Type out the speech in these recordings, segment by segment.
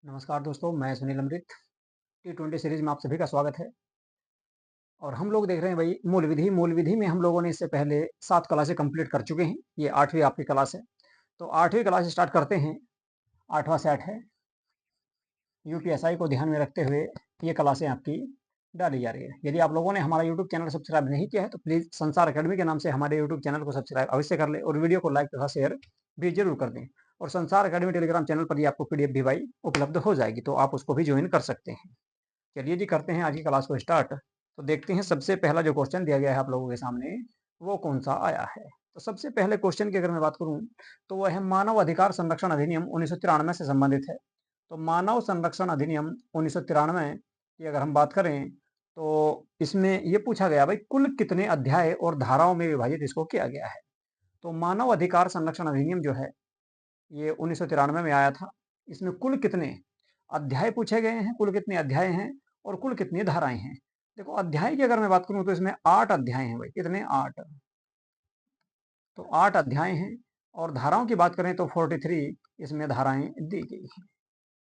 नमस्कार दोस्तों, मैं सुनील अमृत। T20 सीरीज में आप सभी का स्वागत है। और हम लोग देख रहे हैं भाई मूल विधि में हम लोगों ने इससे पहले 7 क्लासें कंप्लीट कर चुके हैं। ये 8वीं आपकी क्लास है। तो 8वीं क्लास स्टार्ट करते हैं। 8वां सेट है। यूपीएसआई को ध्यान में रखते हुए ये क्लासें आपकी डाली जा रही है। यदि आप लोगों ने हमारा यूट्यूब चैनल सब्सक्राइब नहीं किया है तो प्लीज़ संसार अकेडमी के नाम से हमारे यूट्यूब चैनल को सब्सक्राइब अवश्य कर लें और वीडियो को लाइक तथा शेयर भी जरूर कर दें। और संसार अकेडमी टेलीग्राम चैनल पर ही आपको पीडीएफ भी भाई उपलब्ध हो जाएगी, तो आप उसको भी ज्वाइन कर सकते हैं। चलिए जी, करते हैं आज की क्लास को स्टार्ट। तो देखते हैं सबसे पहला जो क्वेश्चन दिया गया है आप लोगों के सामने वो कौन सा आया है। तो सबसे पहले क्वेश्चन की अगर मैं बात करूं तो वह है मानव अधिकार संरक्षण अधिनियम 1993 से संबंधित है। तो मानव संरक्षण अधिनियम 1993 की अगर हम बात करें तो इसमें ये पूछा गया भाई कुल कितने अध्याय और धाराओं में विभाजित इसको किया गया है। तो मानव अधिकार संरक्षण अधिनियम जो है ये 1993 में आया था। इसमें कुल कितने अध्याय पूछे गए हैं, कुल कितने अध्याय हैं और कुल कितनी धाराएं हैं। देखो अध्याय की अगर मैं बात करूं तो इसमें 8 अध्याय हैं भाई। कितने? 8। तो 8 अध्याय हैं। और धाराओं की बात करें तो 43 इसमें धाराएं दी गई हैं।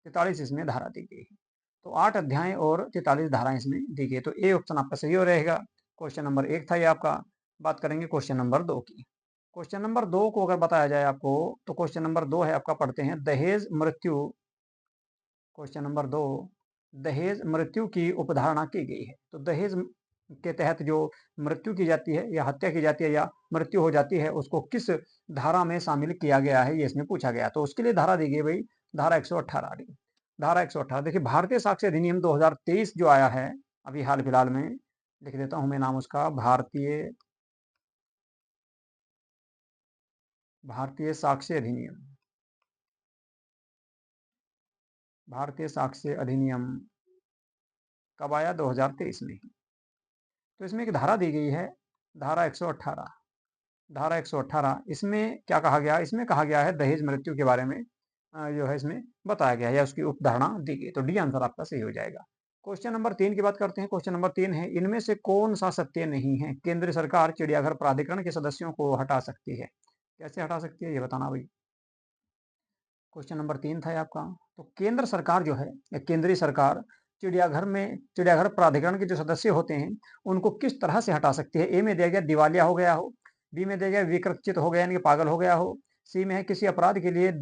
43 इसमें धारा दी गई है। तो 8 अध्याय और 43 धाराएं इसमें दी गई। तो ए ऑप्शन आपका सही हो रहेगा। क्वेश्चन नंबर 1 था ये आपका। बात करेंगे क्वेश्चन नंबर 2 की। क्वेश्चन नंबर 2 को अगर बताया जाए आपको तो क्वेश्चन नंबर 2 है आपका, पढ़ते हैं दहेज मृत्यु। क्वेश्चन नंबर 2, दहेज मृत्यु की उपधारणा की गई है। तो दहेज के तहत जो मृत्यु की जाती है या हत्या की जाती है या मृत्यु हो जाती है उसको किस धारा में शामिल किया गया है, ये इसमें पूछा गया। तो उसके लिए धारा दी गई भाई, धारा 118 डी। धारा 118 देखिए, भारतीय साक्ष्य अधिनियम 2023 जो आया है अभी हाल फिलहाल में, लिख देता हूं मैं नाम उसका, भारतीय साक्ष्य अधिनियम। भारतीय साक्ष्य अधिनियम कब आया? 2023 में। तो इसमें एक धारा दी गई है, धारा 118। धारा 118 इसमें क्या कहा गया? इसमें कहा गया है दहेज मृत्यु के बारे में जो है इसमें बताया गया है या उसकी उपधारणा दी गई। तो डी आंसर आपका सही हो जाएगा। क्वेश्चन नंबर 3 की बात करते हैं। क्वेश्चन नंबर 3 है, इनमें से कौन सा सत्य नहीं है? केंद्र सरकार चिड़ियाघर प्राधिकरण के सदस्यों को हटा सकती है। कैसे हटा सकती है ये बताना भाई। क्वेश्चन नंबर 3 था ये आपका। तो केंद्र सरकार जो है या केंद्रीय सरकार चिड़ियाघर प्राधिकरण के जो सदस्य होते हैं उनको किस तरह से हटा सकती है। ए में दिया गया दिवालिया हो गया हो, बी में दिया गया विकृत हो गया यानी कि पागल हो गया हो, सी में है किसी अपराध के लिए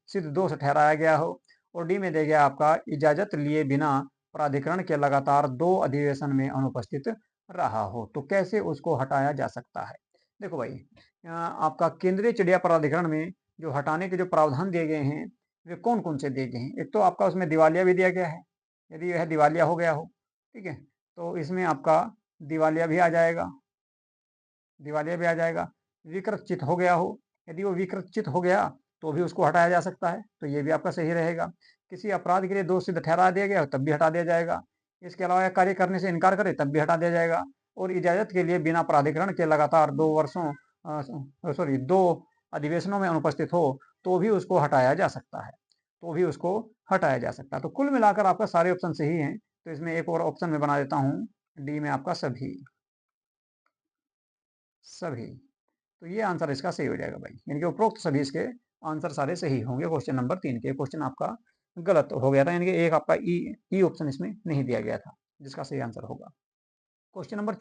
सिद्ध दोष ठहराया गया हो, और डी में दिया गया आपका इजाजत लिए बिना प्राधिकरण के लगातार 2 अधिवेशन में अनुपस्थित रहा हो। तो कैसे उसको हटाया जा सकता है? देखो भाई, आपका केंद्रीय चिड़िया प्राधिकरण में जो हटाने के जो प्रावधान दिए गए हैं वे कौन कौन से दिए गए हैं। एक तो आपका उसमें दिवालिया भी दिया गया है, यदि यह दिवालिया हो गया हो, ठीक है, तो इसमें आपका दिवालिया भी आ जाएगा, दिवालिया भी आ जाएगा। विकृत हो गया हो, यदि वो विकृत हो गया तो भी उसको हटाया जा सकता है, तो ये भी आपका सही रहेगा। किसी अपराध के लिए दोष सिद्ध ठहरा दिया गया हो तब भी हटा दिया जाएगा। इसके अलावा कार्य करने से इनकार करे तब भी हटा दिया जाएगा। और इजाजत के लिए बिना प्राधिकरण के लगातार 2 अधिवेशनों में अनुपस्थित हो तो भी उसको हटाया जा सकता है, तो भी उसको हटाया जा सकता है। तो कुल मिलाकर आपका सारे ऑप्शन सही हैं। तो इसमें एक और ऑप्शन में बना देता हूँ, डी में आपका सभी। सभी, तो ये आंसर इसका सही हो जाएगा भाई, यानी कि उपरोक्त सभी इसके आंसर सारे सही होंगे। क्वेश्चन नंबर 3 के क्वेश्चन आपका गलत हो गया था, यानी कि एक आपका ई ऑप्शन इसमें नहीं दिया गया था जिसका सही आंसर होगा। क्वेश्चन नंबर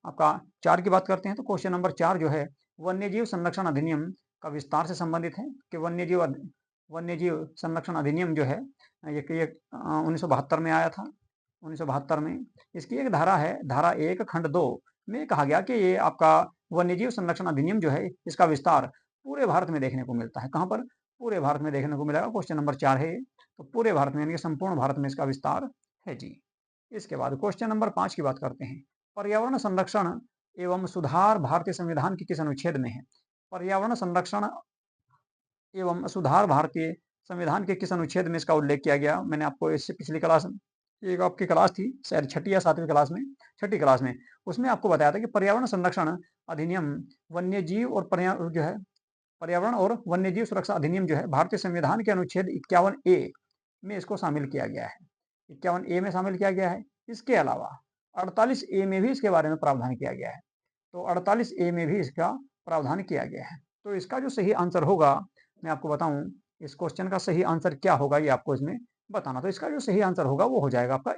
आपका 4 की बात करते हैं। तो क्वेश्चन नंबर 4 जो है वन्यजीव संरक्षण अधिनियम का विस्तार से संबंधित है कि वन्यजीव संरक्षण अधिनियम जो है ये 1972 में आया था। 1972 में इसकी एक धारा है, धारा 1 खंड 2 में कहा गया कि ये आपका वन्यजीव संरक्षण अधिनियम जो है इसका विस्तार पूरे भारत में देखने को मिलता है। कहाँ पर? पूरे भारत में देखने को मिलेगा। क्वेश्चन नंबर 4 है। तो पूरे भारत में यानी कि संपूर्ण भारत में इसका विस्तार है जी। इसके बाद क्वेश्चन नंबर 5 की बात करते हैं। पर्यावरण संरक्षण एवं सुधार भारतीय संविधान के किस अनुच्छेद में है? पर्यावरण संरक्षण एवं सुधार भारतीय संविधान के किस अनुच्छेद में इसका उल्लेख किया गया? मैंने आपको इससे पिछली क्लास, एक आपकी क्लास थी शायद 6ठी या 7वीं क्लास में, 6ठी क्लास में, उसमें आपको बताया था कि पर्यावरण संरक्षण अधिनियम वन्यजीव और जो है पर्यावरण और वन्यजीव सुरक्षा अधिनियम जो है भारतीय संविधान के अनुच्छेद 51A में इसको शामिल किया गया है। 51A में शामिल किया गया है। इसके अलावा 48A में भी इसके बारे में प्रावधान किया गया है। तो 48A में भी इसका प्रावधान किया गया है। तो इसका जो सही आंसर होगा मैं आपको बताऊं, इस क्वेश्चन का सही आंसर क्या होगा ये आपको इसमें बताना। तो इसका जो सही आंसर होगा वो हो जाएगा आपका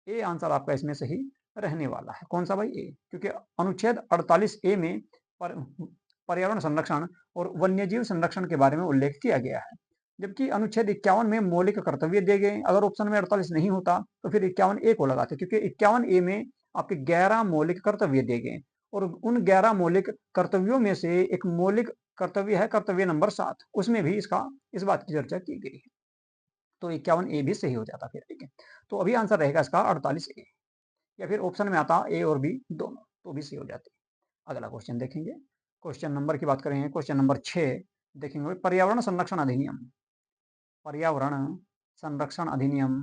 ए आंसर आपका इसमें सही रहने वाला है। कौन सा भाई? ए, क्योंकि अनुच्छेद 48 ए में पर्यावरण संरक्षण और वन्यजीव संरक्षण के बारे में उल्लेख किया गया है, जबकि अनुच्छेद 51 में मौलिक कर्तव्य दिए गए। अगर ऑप्शन में 48 नहीं होता तो फिर 51 ए को लगाते, क्योंकि 51 ए में आपके 11 मौलिक कर्तव्य दिए गए और उन 11 मौलिक कर्तव्यों में से एक मौलिक कर्तव्य है कर्तव्य नंबर 7, उसमें भी इस बात की चर्चा की गई है। तो 51 ए भी सही हो जाता फिर। ठीक है, तो अभी आंसर रहेगा इसका 48 ए, या फिर ऑप्शन में आता ए और बी दोनों, तो भी सही हो जाती है। अगला क्वेश्चन देखेंगे। क्वेश्चन नंबर की बात करेंगे, क्वेश्चन नंबर 6 देखेंगे। पर्यावरण संरक्षण अधिनियम, पर्यावरण संरक्षण अधिनियम,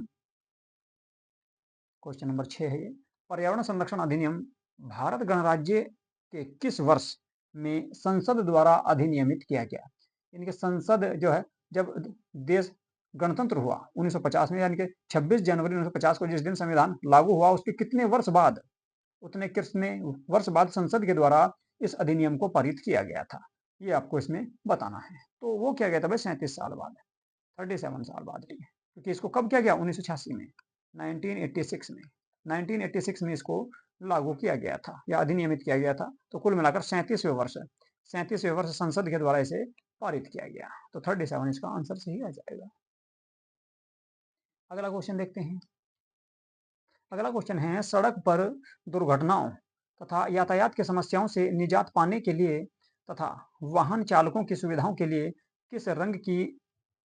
क्वेश्चन नंबर 6 है ये। पर्यावरण संरक्षण अधिनियम भारत गणराज्य के किस वर्ष में संसद द्वारा अधिनियमित किया गया? यानी कि संसद जो है, जब देश गणतंत्र हुआ 1950 में, यानी कि 26 जनवरी 1950 को जिस दिन संविधान लागू हुआ, उसके कितने वर्ष बाद, उतने कितने वर्ष बाद संसद के द्वारा इस अधिनियम को पारित किया गया था, ये आपको इसमें बताना है। तो वो किया गया था भाई 37 साल बाद, 37 साल बाद। ठीक है, क्योंकि इसको कब किया गया? 1986 में, 1986 में, 1986 में इसको लागू किया गया था या अधिनियमित किया गया था। तो कुल मिलाकर 37वें वर्ष संसद के द्वारा इसे पारित किया गया। तो 37 इसका आंसर सही आ जाएगा। अगला क्वेश्चन देखते हैं। अगला क्वेश्चन है, सड़क पर दुर्घटनाओं तथा यातायात की समस्याओं से निजात पाने के लिए तथा वाहन चालकों की सुविधाओं के लिए किस रंग की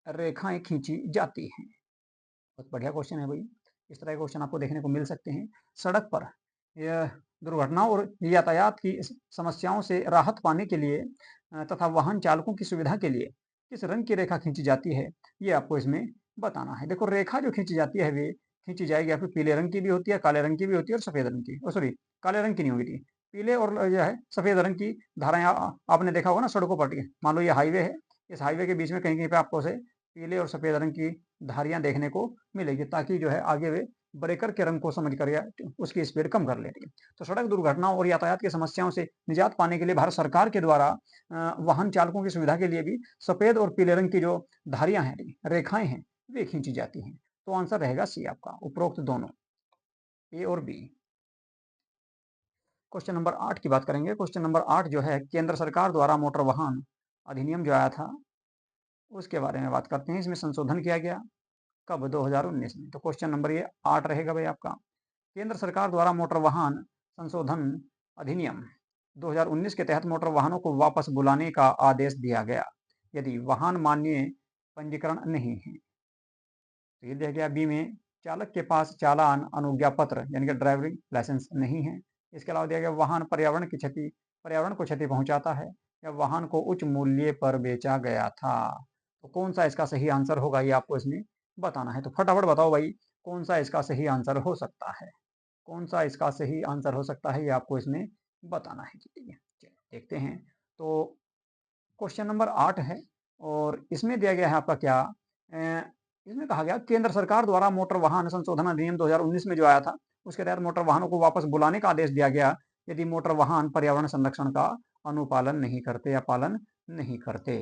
रेखाएं खींची जाती हैं? बहुत बढ़िया क्वेश्चन है भाई। इस तरह के क्वेश्चन आपको देखने को मिल सकते हैं। सड़क पर यह दुर्घटनाओं और यातायात की समस्याओं से राहत पाने के लिए तथा वाहन चालकों की सुविधा के लिए किस रंग की रेखा खींची जाती है, ये आपको इसमें बताना है। देखो, रेखा जो खींची जाती है वे खींची जाएगी, या फिर पीले रंग की भी होती है, काले रंग की भी होती है और सफेद रंग की, सॉरी काले रंग की नहीं होगी, पीले और जो है सफेद रंग की धाराएं आपने देखा होगा ना सड़कों पर। मान लो ये हाईवे है, इस हाईवे के बीच में कहीं कहीं पे आपको से पीले और सफेद रंग की धारियां देखने को मिलेगी, ताकि जो है आगे वे ब्रेकर के रंग को समझ कर या उसकी स्पीड कम कर लेती है। तो सड़क दुर्घटनाओं और यातायात की समस्याओं से निजात पाने के लिए भारत सरकार के द्वारा वाहन चालकों की सुविधा के लिए भी सफेद और पीले रंग की जो धारियां हैं, रेखाएं हैं, वे खींची जाती हैं। तो आंसर रहेगा सी आपका, उपरोक्त दोनों, ए और बी। क्वेश्चन नंबर 8 की बात करेंगे। क्वेश्चन नंबर 8 जो है, केंद्र सरकार द्वारा मोटर वाहन अधिनियम जो आया था उसके बारे में बात करते हैं। इसमें संशोधन किया गया कब? 2019 में। तो क्वेश्चन नंबर ये 8 रहेगा भाई आपका। केंद्र सरकार द्वारा मोटर वाहन संशोधन अधिनियम 2019 के तहत मोटर वाहनों को वापस बुलाने का आदेश दिया गया यदि वाहन मान्य पंजीकरण नहीं है। तो ये दिया गया बी में, चालक के पास चालान अनुज्ञा पत्र यानी कि ड्राइविंग लाइसेंस नहीं है। इसके अलावा दिया गया वाहन पर्यावरण को क्षति पहुंचाता है या वाहन को उच्च मूल्य पर बेचा गया था। तो कौन सा इसका सही आंसर होगा, ये आपको इसमें बताना है। तो फटाफट बताओ भाई, कौन सा इसका सही आंसर हो सकता है? कौन सा इसका सही आंसर हो सकता है, ये आपको इसमें बताना है। ठीक है, चलिए देखते हैं। तो क्वेश्चन नंबर 8 है और इसमें दिया गया है आपका क्या, इसमें कहा गया केंद्र सरकार द्वारा मोटर वाहन संशोधन अधिनियम 2019 में जो आया था उसके तहत मोटर वाहनों को वापस बुलाने का आदेश दिया गया यदि मोटर वाहन पर्यावरण संरक्षण का अनुपालन नहीं करते या पालन नहीं करते।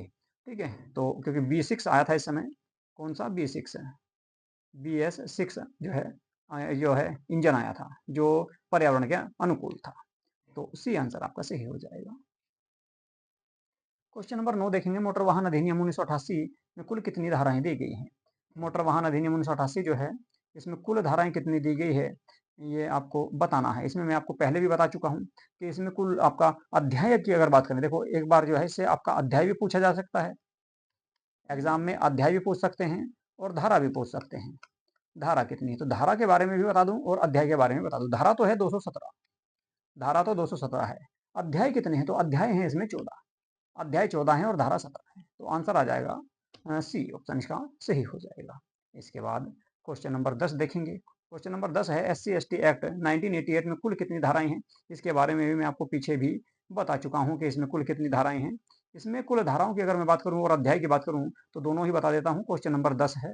ठीक है, तो क्योंकि B6 आया था इस समय, कौन सा? B6 है, BS6 जो है इंजन आया था जो पर्यावरण के अनुकूल था। तो सी आंसर आपका सही हो जाएगा। क्वेश्चन नंबर 9 देखेंगे। मोटर वाहन अधिनियम 1988 में कुल कितनी धाराएं दी गई हैं? मोटर वाहन अधिनियम 1988 जो है, इसमें कुल धाराएं कितनी दी गई है, ये आपको बताना है। इसमें मैं आपको पहले भी बता चुका हूं कि इसमें कुल आपका अध्याय की अगर बात करें, देखो एक बार जो है इससे आपका अध्याय भी पूछा जा सकता है एग्जाम में, अध्याय भी पूछ सकते हैं और धारा भी पूछ सकते हैं। धारा कितनी है, तो धारा के बारे में भी बता दूं और अध्याय के बारे में बता दूं। धारा तो है 217, धारा तो 217 है। अध्याय कितने हैं, तो अध्याय है इसमें 14, अध्याय 14 है और धारा 17 है। तो आंसर आ जाएगा सी ऑप्शन इसका सही हो जाएगा। इसके बाद क्वेश्चन नंबर 10 देखेंगे। क्वेश्चन नंबर 10 है, SC/ST एक्ट 1988 में कुल कितनी धाराएं हैं? इसके बारे में भी मैं आपको पीछे भी बता चुका हूं कि इसमें कुल कितनी धाराएं हैं। इसमें कुल धाराओं की अगर मैं बात करूं और अध्याय की बात करूं तो दोनों ही बता देता हूं। क्वेश्चन नंबर 10 है,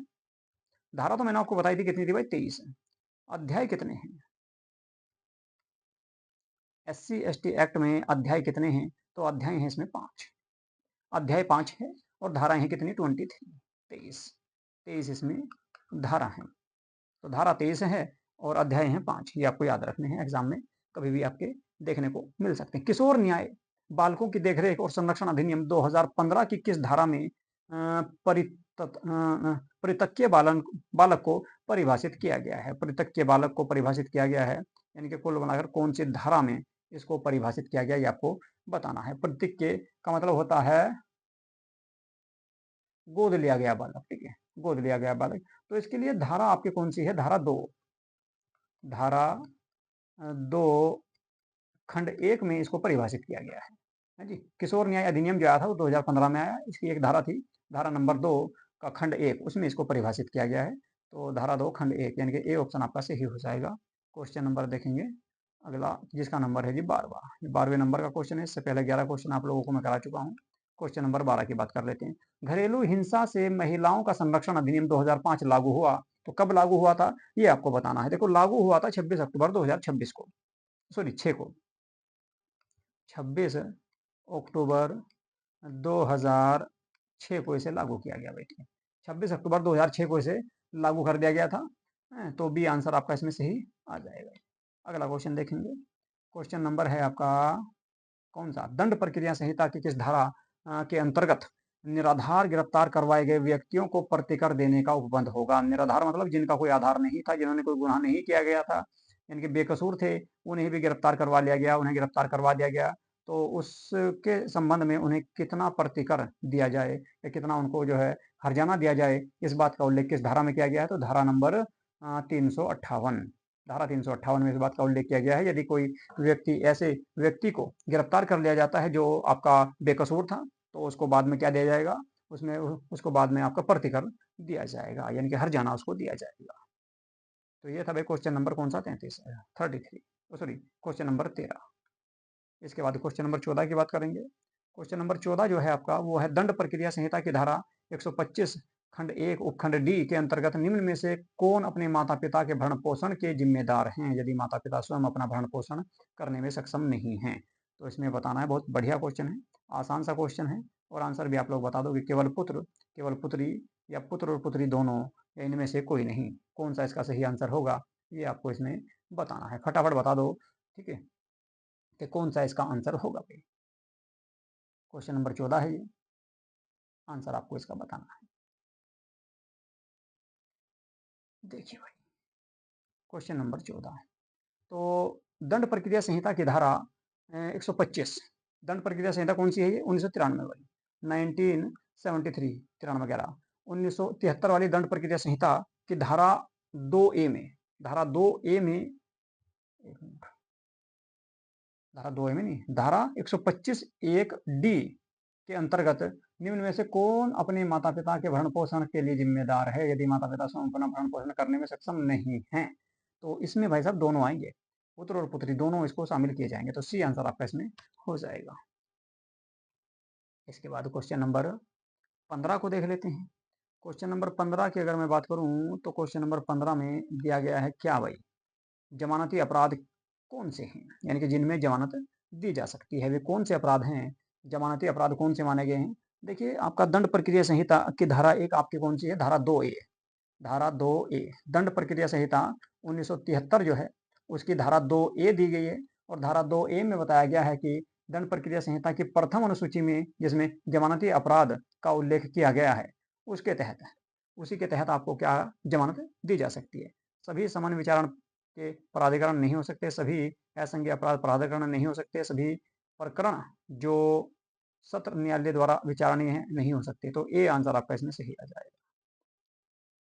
धारा तो मैंने आपको बताई थी कितनी थी भाई, 23। अध्याय कितने हैं? SC/ST एक्ट में अध्याय कितने हैं? तो अध्याय है इसमें 5, अध्याय 5 है और धाराएं हैं कितनी? 23, 23 इसमें धारा हैं। तो धारा 23 है और अध्याय हैं 5, ये आपको याद रखने हैं, एग्जाम में कभी भी आपके देखने को मिल सकते हैं। किशोर न्याय बालकों की देखरेख और संरक्षण अधिनियम 2015 की किस धारा में परितक्य बालक को परिभाषित किया गया है? परितक्य बालक को परिभाषित किया गया है, यानी कि कुल बनाकर कौन सी धारा में इसको परिभाषित किया गया, ये आपको बताना है। परितक्य का मतलब होता है गोद लिया गया बालक, ठीक है, गोद लिया गया बालक। तो इसके लिए धारा आपकी कौन सी है? धारा 2, धारा 2 खंड 1 में इसको परिभाषित किया गया है जी। किशोर न्याय अधिनियम जो आया था वो 2015 में आया। इसकी एक धारा थी, धारा नंबर 2 का खंड 1, उसमें इसको परिभाषित किया गया है। तो धारा 2 खंड 1 यानी कि ए ऑप्शन आपका सही हो जाएगा। क्वेश्चन नंबर देखेंगे अगला, जिसका नंबर है जी 12वां। 12वें नंबर का क्वेश्चन है। इससे पहले 11 क्वेश्चन आप लोगों को मैं करा चुका हूँ। क्वेश्चन नंबर 12 की बात कर लेते हैं। घरेलू हिंसा से महिलाओं का संरक्षण अधिनियम 2005 लागू हुआ। तो कब लागू हुआ था ये आपको बताना है। देखो, लागू हुआ था 26 अक्टूबर 2026 को, सॉरी 6 को, 26 अक्टूबर 2006 को इसे लागू किया गया। बेटिए 26 अक्टूबर 2006 को इसे लागू कर दिया गया था। तो बी आंसर आपका इसमें सही आ जाएगा। अगला क्वेश्चन देखेंगे। क्वेश्चन नंबर है आपका कौन सा? दंड प्रक्रिया संहिता की किस धारा के अंतर्गत निराधार गिरफ्तार करवाए गए व्यक्तियों को प्रतिकर देने का उपबंध होगा? निराधार मतलब जिनका कोई आधार नहीं था, जिन्होंने कोई गुनाह नहीं किया गया था, यानी कि बेकसूर थे, उन्हें भी गिरफ्तार करवा लिया गया, उन्हें गिरफ्तार करवा दिया गया। तो उसके संबंध में उन्हें कितना प्रतिकर दिया जाए या कितना उनको जो है हर्जाना दिया जाए, इस बात का उल्लेख किस धारा में किया गया है? तो धारा नंबर 358, धारा 358 में इस बात का उल्लेख किया गया है। यदि कोई व्यक्ति, ऐसे व्यक्ति को गिरफ्तार कर लिया जाता है जो आपका बेकसूर था, तो उसको बाद में क्या दिया जाएगा? उसमें उसको बाद में आपका प्रतिकर दिया जाएगा, यानी कि हर्जाना उसको दिया जाएगा। तो ये था भाई क्वेश्चन नंबर कौन सा? 33, 33, सॉरी क्वेश्चन नंबर 13। इसके बाद क्वेश्चन नंबर 14 की बात करेंगे। क्वेश्चन नंबर 14 जो है आपका वो है दंड प्रक्रिया संहिता की धारा 125 खंड 1 उपखंड डी के अंतर्गत निम्न में से कौन अपने माता पिता के भरण पोषण के जिम्मेदार हैं, यदि माता पिता स्वयं अपना भरण पोषण करने में सक्षम नहीं हैं? तो इसमें बताना है। बहुत बढ़िया क्वेश्चन है, आसान सा क्वेश्चन है, और आंसर भी आप लोग बता दो कि केवल पुत्र, केवल पुत्री, या पुत्र और पुत्री दोनों, या इनमें से कोई नहीं। कौन सा इसका सही आंसर होगा ये आपको इसमें बताना है। फटाफट बता दो, ठीक है, कि कौन सा इसका आंसर होगा भाई। क्वेश्चन नंबर 14 है ये, आंसर आपको इसका बताना है। देखिए भाई, क्वेश्चन नंबर 14 है। तो दंड प्रक्रिया संहिता की धारा 125, दंड प्रक्रिया संहिता कौन सी है ये? 1993 वाली, 1973, 93 11, 1973 वाली दंड प्रक्रिया संहिता की धारा 2A में, धारा 2A में, एक मिनट, धारा 2A में नहीं, धारा 125 1 डी के अंतर्गत निम्न में से कौन अपने माता पिता के भरण पोषण के लिए जिम्मेदार है, यदि माता पिता स्वयं अपना भरण पोषण करने में सक्षम नहीं है? तो इसमें भाई साहब दोनों आएंगे, पुत्र और पुत्री दोनों इसको शामिल किए जाएंगे। तो सी आंसर आपका इसमें हो जाएगा। इसके बाद क्वेश्चन नंबर 15 को देख लेते हैं। क्वेश्चन नंबर 15 की अगर मैं बात करूं तो क्वेश्चन नंबर 15 में दिया गया है क्या भाई? जमानती अपराध कौन से हैं, यानी कि जिनमें जमानत दी जा सकती है, वे कौन से अपराध हैं? जमानती अपराध कौन से माने गए हैं? देखिए, आपका दंड प्रक्रिया संहिता की धारा 1 आपकी कौन सी है? धारा 2A, धारा 2A, दंड प्रक्रिया संहिता 1973 जो है उसकी धारा 2A दी गई है। और धारा 2A में बताया गया है कि दंड प्रक्रिया संहिता की प्रथम अनुसूची में, जिसमें जमानती अपराध का उल्लेख किया गया है, उसके तहत, उसी के तहत आपको क्या जमानत दी जा सकती है। सभी सामान्य विचारण के प्राधिकरण नहीं हो सकते, सभी असंज्ञेय अपराध प्राधिकरण नहीं हो सकते, सभी प्रकरण जो सत्र न्यायालय द्वारा विचारणीय है नहीं हो सकते। तो ए आंसर आपका इसमें सही आ जाएगा,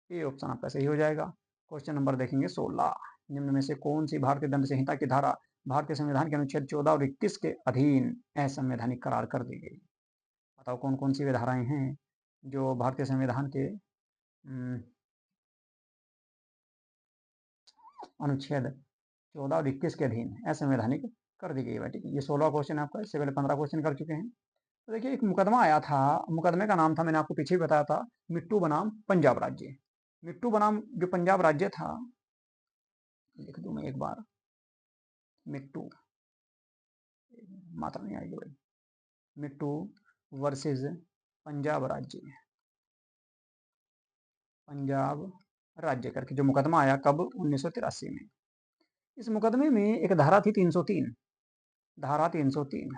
ये ऑप्शन आपका सही हो जाएगा। क्वेश्चन नंबर देखेंगे 16, निम्न में से कौन सी भारतीय दंड संहिता की धारा भारतीय संविधान के अनुच्छेद 14 और 21 के अधीन असंवैधानिक करार कर दी गई? बताओ कौन कौन सी वे धाराएं हैं जो भारतीय संविधान के अनुच्छेद 14 और 21 के अधीन असंवैधानिक कर दी गई है। ठीक है, ये 16 क्वेश्चन आपका, इससे पहले 15 क्वेश्चन कर चुके हैं। तो देखिए, एक मुकदमा आया था, मुकदमे का नाम था, मैंने आपको पीछे भी बताया था, मिट्टू बनाम पंजाब राज्य। मिट्टू बनाम जो पंजाब राज्य था, लिख दूं मैं एक बार, मिट्टू, मात्रा नहीं आएगी भाई, मिट्टू वर्सेस पंजाब राज्य, पंजाब राज्य करके जो मुकदमा आया कब 1983 में। इस मुकदमे में एक धारा थी 303, धारा 303,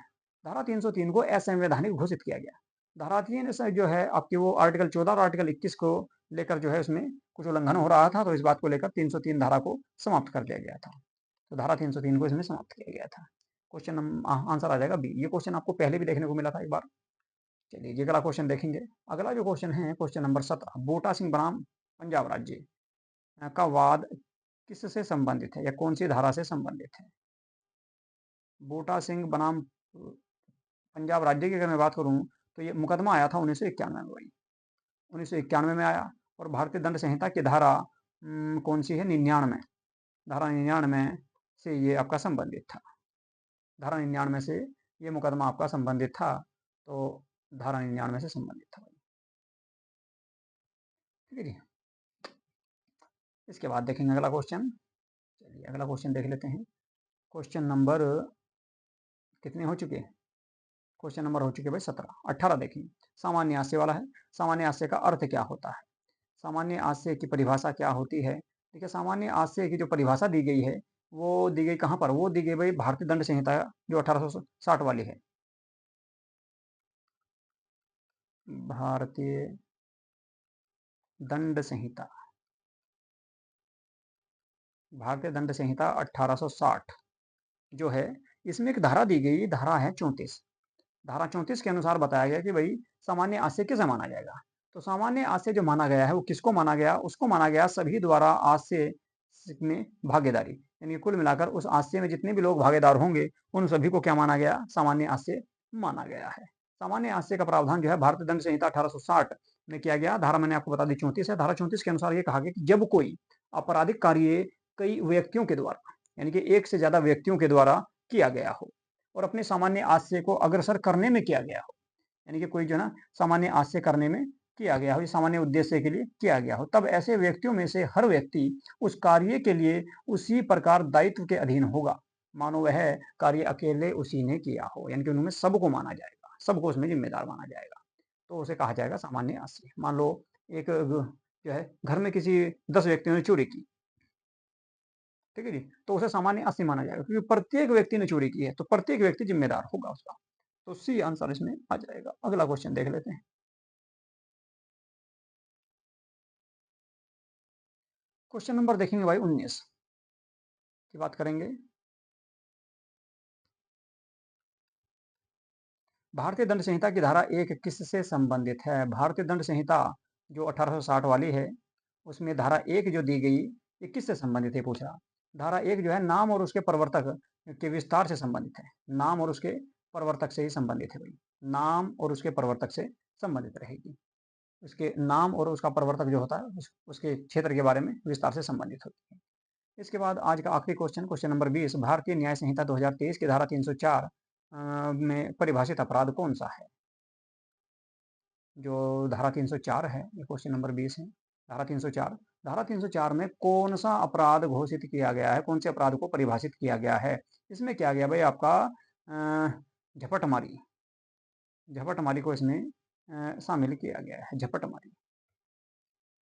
धारा 303 को असंवैधानिक घोषित किया गया। धारा 3 से जो है आपकी वो आर्टिकल 14 और आर्टिकल 21 को लेकर जो है उसमें कुछ उल्लंघन हो रहा था, तो इस बात को लेकर 303 धारा को समाप्त कर दिया गया था। तो धारा 303 को इसमें समाप्त किया गया था। क्वेश्चन आंसर आ जाएगा बी। ये क्वेश्चन आपको पहले भी देखने को मिला था एक बार। चलिए ये अगला क्वेश्चन देखेंगे। अगला जो क्वेश्चन है क्वेश्चन नंबर 17, बूटा सिंह बनाम पंजाब राज्य का वाद किससे संबंधित है या कौन सी धारा से संबंधित है? बूटा सिंह बनाम पंजाब राज्य की अगर मैं बात करूं तो ये मुकदमा आया था 1991 में भाई, 1991 में आया। और भारतीय दंड संहिता की धारा कौन सी है? 99, धारा 99 से ये आपका संबंधित था। धारा 99 से ये मुकदमा आपका संबंधित था, तो धारा 99 से संबंधित था। ठीक है जी। इसके बाद देखेंगे अगला क्वेश्चन। चलिए अगला क्वेश्चन देख लेते हैं। क्वेश्चन नंबर कितने हो चुके हैं? क्वेश्चन नंबर हो चुके भाई 17। 18 देखें, सामान्य आशय वाला है। सामान्य आशय का अर्थ क्या होता है? सामान्य आशय की परिभाषा क्या होती है? देखिए सामान्य आशय की जो परिभाषा दी गई है वो दी गई कहाँ पर? वो दी गई भाई भारतीय दंड संहिता जो 1860 वाली है। भारतीय दंड संहिता, भारतीय दंड संहिता 1860 जो है, इसमें एक धारा दी गई, धारा है 34। धारा 34 के अनुसार बताया गया कि भाई सामान्य आशय किसे माना जाएगा? तो सामान्य आशय जो माना गया है वो किसको माना गया? उसको माना गया सभी द्वारा आशय में भागीदारी, यानी कुल मिलाकर उस आशय में जितने भी लोग भागीदार होंगे उन सभी को क्या माना गया? सामान्य आशय माना गया है। सामान्य आशय का प्रावधान जो है भारतीय दंड संहिता 1860 में किया गया। धारा मैंने आपको बता दी 34 है। धारा 34 के अनुसार ये कहा गया कि जब कोई आपराधिक कार्य कई व्यक्तियों के द्वारा, यानी कि एक से ज्यादा व्यक्तियों के द्वारा किया गया हो और अपने सामान्य आशय को अग्रसर करने में किया गया हो, यानी कि कोई जो ना सामान्य आशय करने में किया गया हो, सामान्य उद्देश्य के लिए किया गया हो, तब ऐसे व्यक्तियों में से हर व्यक्ति उस कार्य के लिए उसी प्रकार दायित्व के अधीन होगा मानो वह कार्य अकेले उसी ने किया हो, यानी कि उनमें सबको माना जाएगा, सबको उसमें जिम्मेदार माना जाएगा, तो उसे कहा जाएगा सामान्य आशय। मान लो एक जो है घर में किसी 10 व्यक्तियों ने चोरी की, ठीक है जी, तो उसे सामान्य आशय माना जाएगा क्योंकि प्रत्येक व्यक्ति ने चोरी की है, तो प्रत्येक व्यक्ति जिम्मेदार होगा उसका, तो सी आंसर इसमें आ जाएगा। अगला क्वेश्चन देख लेते हैं। क्वेश्चन नंबर देखेंगे भाई 19 की बात करेंगे। भारतीय दंड संहिता की धारा 1 किससे संबंधित है? भारतीय दंड संहिता जो 1860 वाली है उसमें धारा 1 जो दी गई ये किससे संबंधित है पूछ रहा। धारा 1 जो है नाम और उसके प्रवर्तक के विस्तार से संबंधित है, नाम और उसके प्रवर्तक से ही संबंधित है भाई, नाम और उसके प्रवर्तक से संबंधित रहेगी। उसके नाम और उसका प्रवर्तक जो होता है उसके क्षेत्र के बारे में विस्तार से संबंधित होती है। इसके बाद आज का आखिरी क्वेश्चन, क्वेश्चन नंबर 20, भारतीय न्याय संहिता 2023 की धारा 304 में परिभाषित अपराध कौन सा है? जो धारा 304 है, ये क्वेश्चन नंबर 20 है। धारा 304, धारा 304 में कौन सा अपराध घोषित किया गया है, कौन से अपराध को परिभाषित किया गया है? इसमें क्या गया भाई आपका झपटमारी, झपटमारी को इसमें शामिल किया गया है। झपटमारी,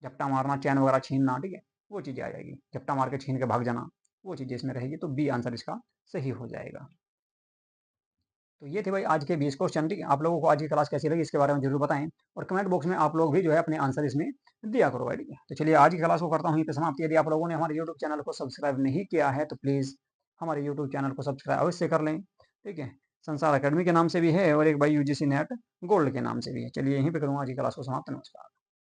झपटा मारना, चैन वगैरह छीनना, ठीक है, वो चीजें आ जाएगी, झपटा मार के छीन के भाग जाना, वो चीजें इसमें रहेगी, तो बी आंसर इसका सही हो जाएगा। तो ये थे भाई आज के 20 क्वेश्चन। ठीक है, आप लोगों को आज की क्लास कैसी लगी इसके बारे में जरूर बताएं और कमेंट बॉक्स में आप लोग भी जो है अपने आंसर इसमें दिया करो भाई। ठीक है, तो चलिए आज की क्लास को करता हूँ यहीं पे समाप्त। यदि आप लोगों ने हमारे यूट्यूब चैनल को सब्सक्राइब नहीं किया है तो प्लीज हमारे यूट्यूब चैनल को सब्सक्राइब अवश्य कर लें। ठीक है, संसार अकेडमी के नाम से भी है और एक भाई यूजीसी नेट गोल्ड के नाम से भी है। चलिए यहीं पे करूँगा आज की क्लास को समाप्त। नमस्कार।